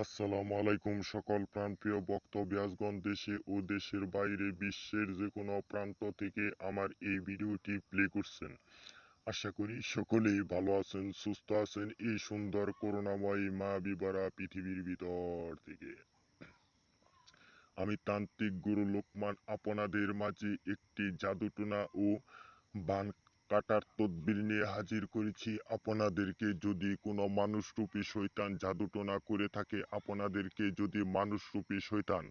আসসালামু আলাইকুম সকল প্রাণপ্রিয় বক্তব্যাসগণ, দেশে ও দেশের বাইরে বিশ্বের যে কোনো প্রান্ত থেকে আমার এই ভিডিওটি প্লে করছেন। আশা করি সকলেই ভালো আছেন, সুস্থ আছেন এই সুন্দর করুণাময়ী মা বিবরা পৃথিবীর ভিতর থেকে। আমি তান্ত্রিক গুরু লোকমান আপনাদের মাঝে একটি জাদুটোনা ও বান কাটার তদবির নিয়ে হাজির করেছি আপনাদেরকে। যদি কোনো মানুষরূপী শয়তান জাদুটোনা করে থাকে, আপনাদেরকে যদি মানুষরূপী শয়তান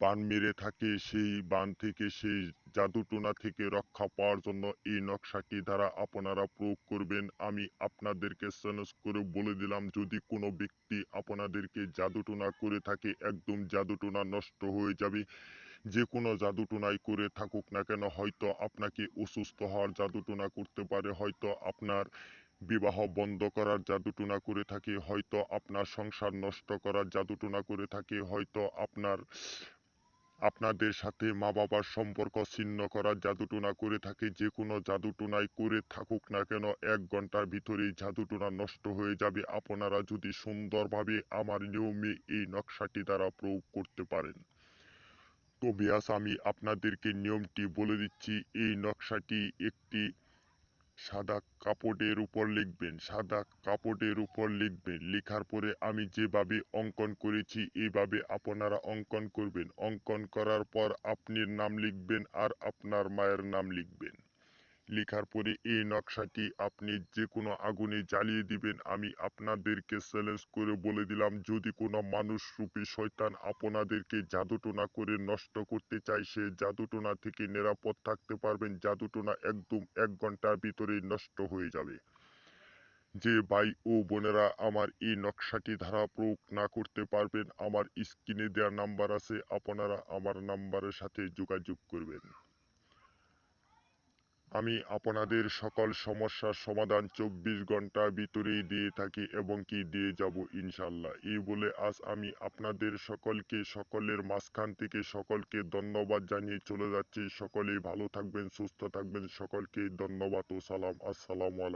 বান মেরে থাকে, সেই বান থেকে, সেই জাদুটোনা থেকে রক্ষা পাওয়ার জন্য এই নকশাটি দ্বারা আপনারা প্রয়োগ করবেন। আমি আপনাদেরকে চ্যালেঞ্জ করে বলে দিলাম, যদি কোনো ব্যক্তি আপনাদেরকে জাদুটোনা করে থাকে, একদম জাদুটোনা নষ্ট হয়ে যাবে। যে কোনো জাদুটোনাই করে থাকুক না কেন, হয়তো আপনাকে অসুস্থ হওয়ার জাদুটোনা করতে পারে, হয়তো আপনার বিবাহ বন্ধ করার জাদুটোনা করে থাকে, হয়তো আপনার সংসার নষ্ট করার জাদুটোনা করে থাকে, হয়তো আপনাদের সাথে মা বাবার সম্পর্ক ছিন্ন করার জাদুটোনা করে থাকে। যে কোনো জাদুটোনাই করে থাকুক না কেন, 1 ঘন্টার ভিতরেই জাদুটোনা নষ্ট হয়ে যাবে, আপনারা যদি সুন্দরভাবে আমার নিয়মে এই নকশাটি দ্বারা প্রয়োগ করতে পারেন। তো বিয়াস, আমি আপনাদেরকে নিয়মটি বলে দিচ্ছি। এই নকশাটি একটি সাদা কাপড়ের উপর লিখবেন, সাদা কাপড়ের উপর লিখবেন। লেখার পরে আমি যেভাবে অঙ্কন করেছি এইভাবে আপনারা অঙ্কন করবেন। অঙ্কন করার পর আপনার নাম লিখবেন আর আপনার মায়ের নাম লিখবেন। লেখার পরে এই নকশাটি আপনি যে কোনো আগুনে জ্বালিয়ে দিবেন। আমি আপনাদেরকে চ্যালেঞ্জ করে বলে দিলাম, যদি কোনো মানুষরূপী শয়তান আপনাদেরকে জাদুটোনা করে নষ্ট করতে চায়, সে জাদুটোনা থেকে নিরাপদ থাকতে পারবেন। জাদুটোনা একদম 1 ঘন্টার ভিতরেই নষ্ট হয়ে যাবে। যে ভাই ও বোনেরা আমার এই নকশাটি ধারা প্রয়োগ না করতে পারবেন, আমার স্ক্রিনে দেওয়া নাম্বার আছে, আপনারা আমার নাম্বারের সাথে যোগাযোগ করবেন। আমি আপনাদের সকল সমস্যার সমাধান 24 ঘন্টার ভিতরেই দিয়ে থাকি এবং কি দিয়ে যাব ইনশাল্লাহ। এই বলে আজ আমি আপনাদের সকলকে, সকলের মাঝখান থেকে সকলকে ধন্যবাদ জানিয়ে চলে যাচ্ছি। সকলেই ভালো থাকবেন, সুস্থ থাকবেন, সকলকে ধন্যবাদ ও সালাম। আসসালামু আলাইকুম।